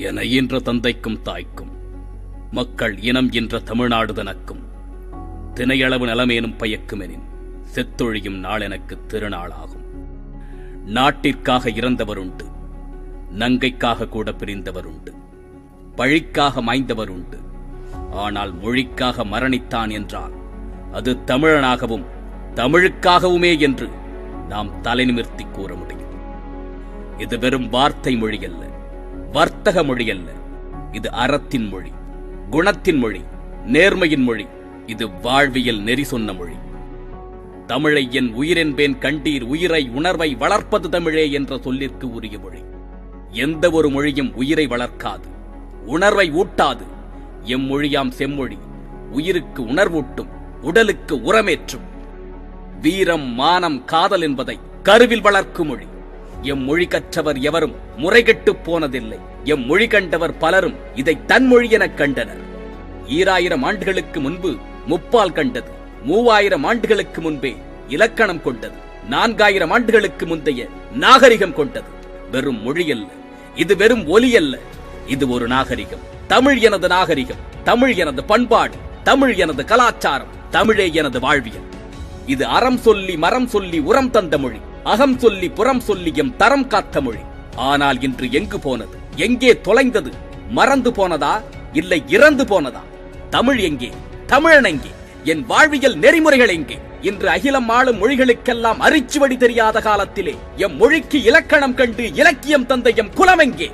என ஈன்ற தந்தைக்கும் தாய்க்கும் மக்கள் இனம் என்ற தமிழ்நாடு தனக்கும் தினையளவு நலமேனும் பயக்குமெனின் செத்தொழியும் நாள் எனக்கு திருநாளாகும். நாட்டிற்காக இறந்தவருண்டு, நங்கைக்காக கூட பிரிந்தவருண்டு, பழிக்காக மாய்ந்தவருண்டு. ஆனால் மொழிக்காக மரணித்தான் என்றால் அது தமிழனாகவும் தமிழுக்காகவுமே என்று நாம் தலைநிமிர்த்தி கூற முடியும். இது வெறும் வார்த்தை மொழியல்ல, வர்த்தக மொழியல்ல. இது அறத்தின் மொழி, குணத்தின் மொழி, நேர்மையின் மொழி. இது வாழ்வியல் நெறி சொன்ன மொழி. தமிழை என் உயிரென்பேன் கண்டீர், உயிரை உணர்வை வளர்ப்பது தமிழே என்ற சொல்லிற்கு உரிய மொழி. எந்த ஒரு மொழியும் உயிரை வளர்க்காது, உணர்வை ஊட்டாது. எம் மொழியாம் செம்மொழி உயிருக்கு உணர்வூட்டும், உடலுக்கு உரமேற்றும். வீரம், மானம், காதல் என்பதை கருவில் வளர்க்கும் மொழி. எம் மொழி கற்றவர் எவரும் முறைகெட்டுப் போனதில்லை. எம் மொழி கண்டவர் பலரும் இதை தன் மொழி எனக் கண்டனர். 2000 ஆண்டுகளுக்கு முன்பு முப்பால் கண்டது, 3000 ஆண்டுகளுக்கு முன்பே இலக்கணம் கொண்டது, 4000 ஆண்டுகளுக்கு முந்தைய நாகரிகம் கொண்டது. வெறும் மொழி அல்ல, இது வெறும் ஒலி அல்ல, இது ஒரு நாகரிகம். தமிழ் எனது நாகரிகம், தமிழ் எனது பண்பாடு, தமிழ் எனது கலாச்சாரம், தமிழே எனது வாழ்வியல். இது அறம் சொல்லி மரம் சொல்லி உரம் தந்த மொழி, அகம் சொல்லி புறம் சொல்லி எம் தரம் காத்த மொழி. ஆனால் இன்று எங்கு போனது? எங்கே தொலைந்தது? மறந்து போனதா, இல்லை இறந்து போனதா? தமிழ் எங்கே? தமிழன் எங்கே? என் வாழ்வியல் நெறிமுறைகள் எங்கே? இன்று அகிலம் ஆளும் மொழிகளுக்கெல்லாம் அரிச்சுவடி தெரியாத காலத்திலே எம் மொழிக்கு இலக்கணம் கண்டு இலக்கியம் தந்த எம் குலம் எங்கே?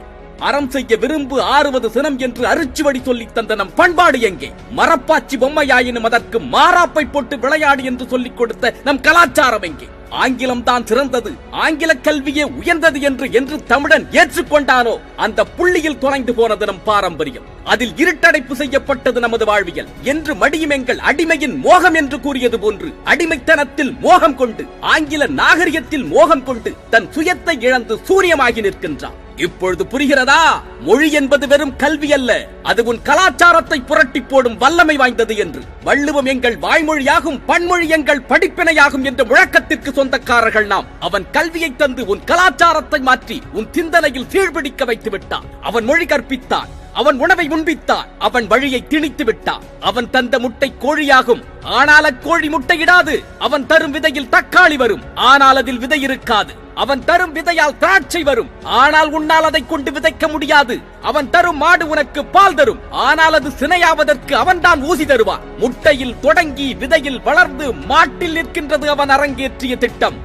அறம் செய்ய விரும்பு ஆறுவது சினம் என்று அரிச்சுவடி சொல்லி தந்த நம் பண்பாடு எங்கே? மரப்பாச்சி பொம்மையாயினும் அதற்கு மாறாப்பை போட்டு விளையாடு என்று சொல்லிக் கொடுத்த நம் கலாச்சாரம் எங்கே? ஆங்கிலம் தான் சிறந்தது, ஆங்கில கல்வியே உயர்ந்தது என்று தமிழன் ஏற்றுக்கொண்டானோ அந்த புள்ளியில் தொலைந்து போனது நம் பாரம்பரியம். அதில் இருட்டடைப்பு செய்யப்பட்டது நமது வாழ்வியல். என்று மடியும் எங்கள் அடிமையின் மோகம் என்று கூறியது போன்று அடிமைத்தனத்தில் மோகம் கொண்டு, ஆங்கில நாகரிகத்தில் மோகம் கொண்டு தன் சுயத்தை இழந்து சூரியமாகி நிற்கின்றான். இப்பொழுது புரிகிறதா? மொழி என்பது வெறும் கல்வி அல்ல, அது உன் கலாச்சாரத்தை புரட்டி போடும் வல்லமை வாய்ந்தது என்று. வள்ளுவம் எங்கள் வாய்மொழியாகும், பன்மொழி எங்கள் படிப்பினையாகும் என்ற முழக்கத்திற்கு சொந்தக்காரர்கள் நாம். அவன் கல்வியை தந்து உன் கலாச்சாரத்தை மாற்றி உன் சிந்தனையில் சீழ்பிடிக்க வைத்து விட்டான். அவன் மொழி கற்பித்தான், அவன் உணவை உண்பித்தான், அவன் வழியை திணித்து விட்டான். அவன் தந்த முட்டை கோழியாகும், ஆனால் அக்கோழி முட்டையிடாது. அவன் தரும் விதையில் தக்காளி வரும், ஆனால் அதில் விதை இருக்காது. அவன் தரும் விதையால் திராட்சை வரும், ஆனால் உன்னால் அதை கொண்டு விதைக்க முடியாது. அவன் தரும் மாடு உனக்கு பால் தரும், ஆனால் அது சினையாவதற்கு அவன்தான் ஊசி தருவான். முட்டையில் தொடங்கி விதையில் வளர்ந்து மாட்டில் நிற்கின்றது அவன் அரங்கேற்றிய திட்டம்.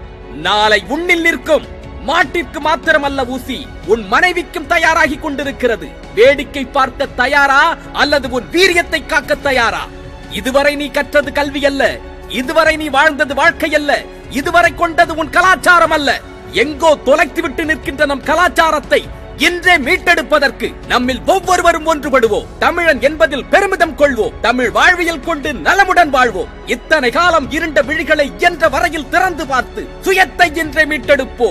நாளை உன்னில் நிற்கும். மாட்டிற்கு மாத்திரமல்ல ஊசி, உன் மனைவிக்கும் தயாராகி கொண்டிருக்கிறது. வேடிக்கை பார்க்க தயாரா அல்லது உன் வீரியத்தை காக்க தயாரா? இதுவரை நீ கற்றது கல்வி அல்ல, இதுவரை நீ வாழ்ந்தது வாழ்க்கை அல்ல, இதுவரை கொண்டது உன் கலாச்சாரம் அல்ல. எங்கோ தொலைத்துவிட்டு நிற்கின்ற நம் கலாச்சாரத்தை இன்றே மீட்டெடுப்பதற்கு நம்மில் ஒவ்வொருவரும் ஒன்றுபடுவோம். தமிழன் என்பதில் பெருமிதம் கொள்வோம். தமிழ் வாழ்வியல் கொண்டு நலமுடன் வாழ்வோம். இத்தனை காலம் இருண்ட விழிகளை இயன்ற வரையில் திறந்து பார்த்து சுயத்தை இன்றே மீட்டெடுப்போம்.